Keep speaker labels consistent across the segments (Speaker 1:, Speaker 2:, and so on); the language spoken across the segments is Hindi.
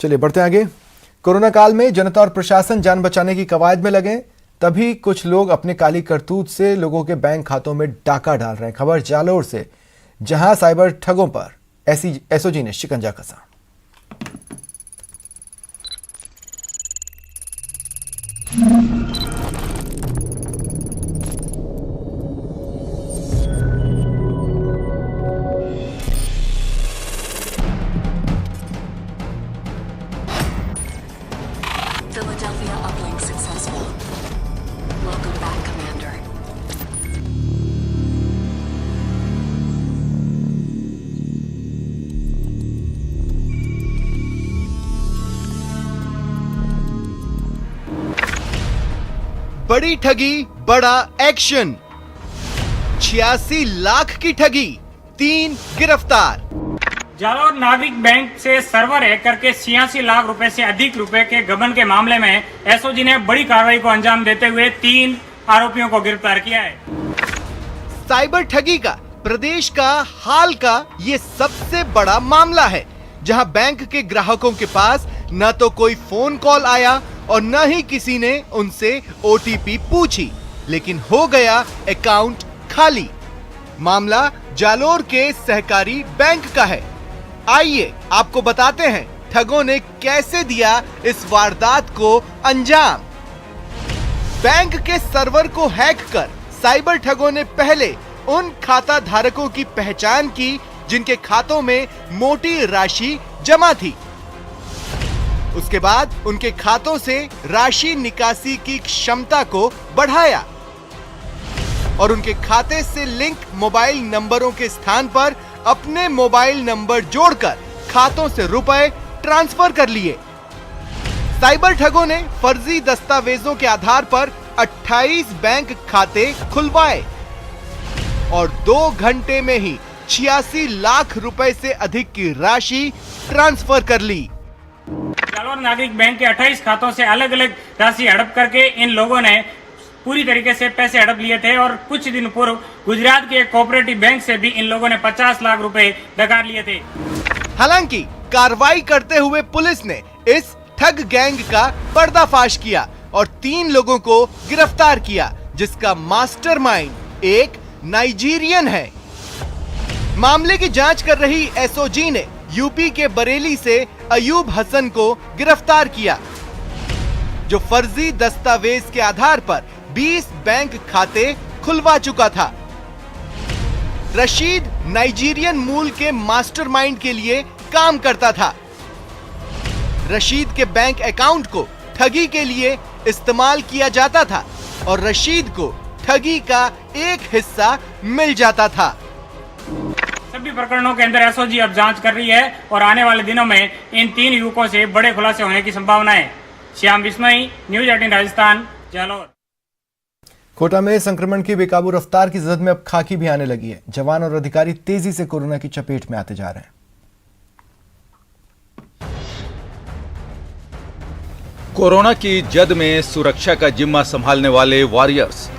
Speaker 1: चलिए बढ़ते हैं आगे। कोरोना काल में जनता और प्रशासन जान बचाने की कवायद में लगे, तभी कुछ लोग अपने काली करतूत से लोगों के बैंक खातों में डाका डाल रहे हैं। खबर जालोर से, जहां साइबर ठगों पर एसओजी ने शिकंजा कसा।
Speaker 2: Philadelphia uplink successful. Welcome back, Commander.
Speaker 3: बड़ी ठगी, बड़ा एक्शन। 86 लाख की ठगी, 3 गिरफ्तार।
Speaker 4: जालोर नागरिक बैंक से सर्वर हैक करके 86 लाख रुपए से अधिक रुपए के गबन के मामले में एसओजी ने बड़ी कार्रवाई को अंजाम देते हुए 3 आरोपियों को गिरफ्तार किया है।
Speaker 3: साइबर ठगी का प्रदेश का हाल का ये सबसे बड़ा मामला है, जहां बैंक के ग्राहकों के पास न तो कोई फोन कॉल आया और न ही किसी ने उनसे ओटीपी पूछी, लेकिन हो गया अकाउंट खाली। मामला जालोर के सहकारी बैंक का है। आइए आपको बताते हैं ठगों ने कैसे दिया इस वारदात को अंजाम। बैंक के सर्वर को हैक कर साइबर ठगों ने पहले उन खाता धारकों की पहचान की जिनके खातों में मोटी राशि जमा थी। उसके बाद उनके खातों से राशि निकासी की क्षमता को बढ़ाया और उनके खाते से लिंक मोबाइल नंबरों के स्थान पर अपने मोबाइल नंबर जोड़कर खातों से रुपए ट्रांसफर कर लिए। साइबर ठगों ने फर्जी दस्तावेजों के आधार पर 28 बैंक खाते खुलवाए और 2 घंटे में ही 86 लाख रुपए से अधिक की राशि ट्रांसफर कर ली।
Speaker 4: जालोर नागरिक बैंक के 28 खातों से अलग अलग राशि हड़प करके इन लोगों ने पूरी तरीके से पैसे हड़प लिए थे और कुछ दिन पूर्व गुजरात के एक कोऑपरेटिव बैंक से भी इन लोगों ने 50 लाख रुपए डकार लिए थे।
Speaker 3: हालांकि कार्रवाई करते हुए पुलिस ने इस ठग गैंग का पर्दाफाश किया और 3 लोगों को गिरफ्तार किया, जिसका मास्टरमाइंड एक नाइजीरियन है। मामले की जांच कर रही एसओजी ने यूपी के बरेली से अयूब हसन को गिरफ्तार किया, जो फर्जी दस्तावेज के आधार पर 20 बैंक खाते खुलवा चुका था। रशीद नाइजीरियन मूल के मास्टरमाइंड के लिए काम करता था। रशीद के बैंक अकाउंट को ठगी के लिए इस्तेमाल किया जाता था और रशीद को ठगी का एक हिस्सा मिल जाता था।
Speaker 4: सभी प्रकरणों के अंदर एसओजी अब जांच कर रही है और आने वाले दिनों में इन 3 युवकों से बड़े खुलासे होने की संभावना है। श्याम बिश्नोई, न्यूज 18 राजस्थान, जालोर।
Speaker 1: कोटा में संक्रमण की बेकाबू रफ्तार की जद में अब खाकी भी आने लगी है। जवान और अधिकारी तेजी से कोरोना की चपेट में आते जा रहे हैं।
Speaker 5: कोरोना की जद में सुरक्षा का जिम्मा संभालने वाले वॉरियर्स।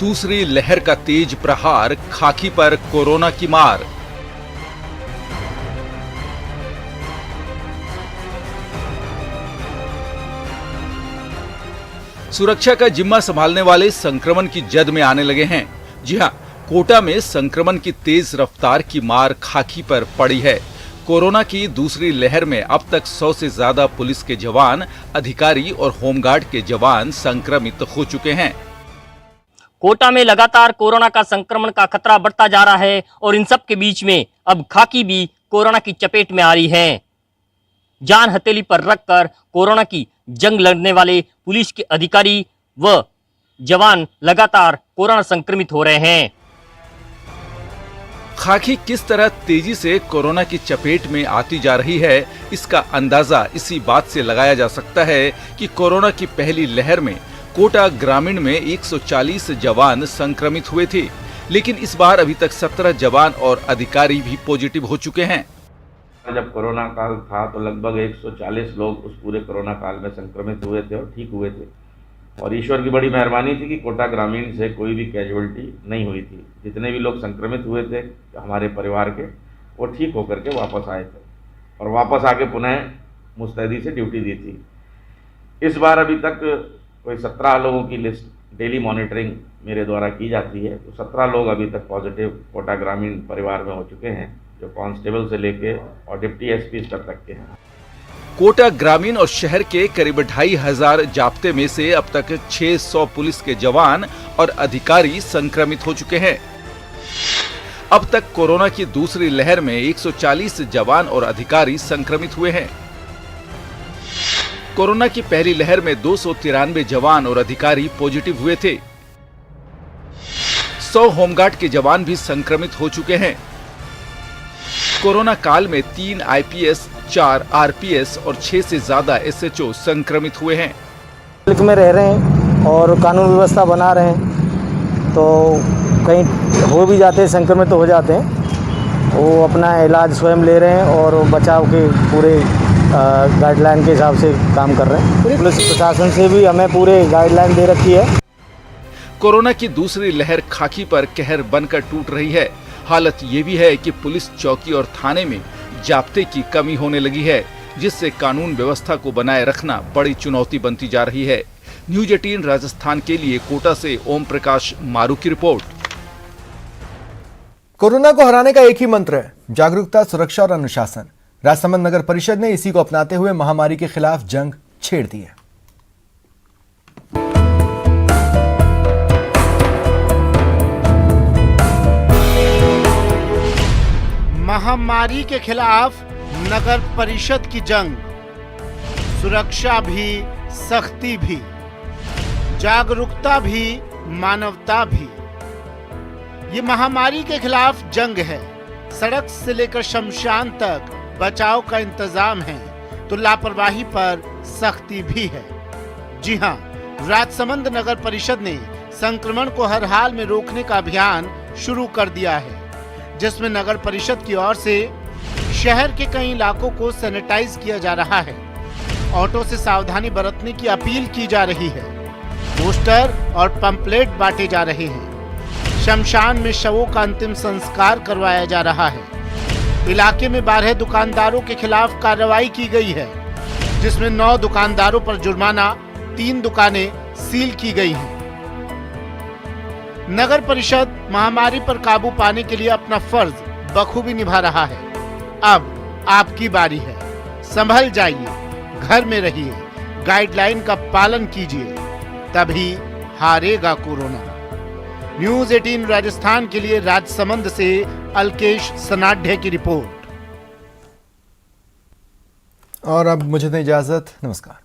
Speaker 5: दूसरी लहर का तेज प्रहार, खाकी पर कोरोना की मार। सुरक्षा का जिम्मा संभालने वाले संक्रमण की जद में आने लगे हैं। जी हां, कोटा में संक्रमण की तेज रफ्तार की मार खाकी पर पड़ी है। कोरोना की दूसरी लहर में अब तक 100 से ज्यादा पुलिस के जवान, अधिकारी और होमगार्ड के जवान संक्रमित हो चुके हैं।
Speaker 6: कोटा में लगातार कोरोना का संक्रमण का खतरा बढ़ता जा रहा है और इन सब के बीच में अब खाकी भी कोरोना की चपेट में आ रही है। जान हथेली पर रखकर कोरोना की जंग लड़ने वाले पुलिस के अधिकारी व जवान लगातार कोरोना संक्रमित हो रहे हैं।
Speaker 5: खाकी किस तरह तेजी से कोरोना की चपेट में आती जा रही है, इसका अंदाजा इसी बात से लगाया जा सकता है कि कोरोना की पहली लहर में कोटा ग्रामीण में 140 जवान संक्रमित हुए थे, लेकिन इस बार अभी तक 17 जवान और अधिकारी भी पॉजिटिव हो चुके हैं।
Speaker 7: जब कोरोना काल था तो लगभग 140 लोग उस पूरे कोरोना काल में संक्रमित हुए थे और ठीक हुए थे। और ईश्वर की बड़ी मेहरबानी थी कि कोटा ग्रामीण से कोई भी कैजुअलिटी नहीं हुई थी। जितने भी लोग संक्रमित हुए थे हमारे परिवार के, वो ठीक होकर के वापस आए थे और वापस आके पुनः मुस्तैदी से ड्यूटी दी थी। इस बार अभी तक कोई 17 लोगों की लिस्ट डेली मॉनिटरिंग मेरे द्वारा की जाती है, तो 17 लोग अभी तक पॉजिटिव कोटा ग्रामीण परिवार में हो चुके हैं, जो कांस्टेबल से लेके और डिप्टी एसपी स्तर तक के हैं।
Speaker 5: कोटा ग्रामीण और शहर के करीब 2500 जाप्ते में से अब तक 600 पुलिस के जवान और अधिकारी संक्रमित हो चुके हैं। अब तक कोरोना की दूसरी लहर में 140 जवान और अधिकारी संक्रमित हुए हैं। कोरोना की पहली लहर में 293 जवान और अधिकारी पॉजिटिव हुए थे। 100 होमगार्ड के जवान भी संक्रमित हो चुके हैं। कोरोना काल में 3 आईपीएस, 4 आरपीएस और 6 से ज्यादा एसएचओ संक्रमित हुए हैं।
Speaker 8: मुल्क में रह रहे हैं और कानून व्यवस्था बना रहे हैं, तो कहीं हो भी जाते हैं, संक्रमित तो हो जाते हैं, वो अपना इलाज स्वयं ले रहे हैं और बचाव के पूरे गाइडलाइन के हिसाब से काम कर रहे हैं। पुलिस प्रशासन से भी हमें पूरे गाइडलाइन दे रखी है।
Speaker 5: कोरोना की दूसरी लहर खाकी पर कहर बनकर टूट रही है। हालत ये भी है कि पुलिस चौकी और थाने में जाप्ते की कमी होने लगी है, जिससे कानून व्यवस्था को बनाए रखना बड़ी चुनौती बनती जा रही है। न्यूज 18 राजस्थान के लिए कोटा से ओम प्रकाश मारू की रिपोर्ट।
Speaker 1: कोरोना को हराने का एक ही मंत्र है, जागरूकता, सुरक्षा और अनुशासन। राजसमंद नगर परिषद ने इसी को अपनाते हुए महामारी के खिलाफ जंग छेड़ दी है।
Speaker 9: महामारी के खिलाफ नगर परिषद की जंग, सुरक्षा भी, सख्ती भी, जागरूकता भी, मानवता भी। ये महामारी के खिलाफ जंग है। सड़क से लेकर शमशान तक बचाव का इंतजाम है, तो लापरवाही पर सख्ती भी है। जी हां, राजसमंद नगर परिषद ने संक्रमण को हर हाल में रोकने का अभियान शुरू कर दिया है, जिसमें नगर परिषद की ओर से शहर के कई इलाकों को सैनिटाइज किया जा रहा है। ऑटो से सावधानी बरतने की अपील की जा रही है। पोस्टर और पंपलेट बांटे जा रहे हैं। शमशान में शवों का अंतिम संस्कार करवाया जा रहा है। इलाके में 12 दुकानदारों के खिलाफ कार्रवाई की गई है, जिसमें 9 दुकानदारों पर जुर्माना, 3 दुकानें सील की गई हैं। नगर परिषद महामारी पर काबू पाने के लिए अपना फर्ज बखूबी निभा रहा है। अब आपकी बारी है। संभल जाइए, घर में रहिए, गाइडलाइन का पालन कीजिए, तभी हारेगा कोरोना। न्यूज 18 राजस्थान के लिए राजसमंद से अलकेश सनाढ्य की रिपोर्ट।
Speaker 1: और अब मुझे दें इजाजत। नमस्कार।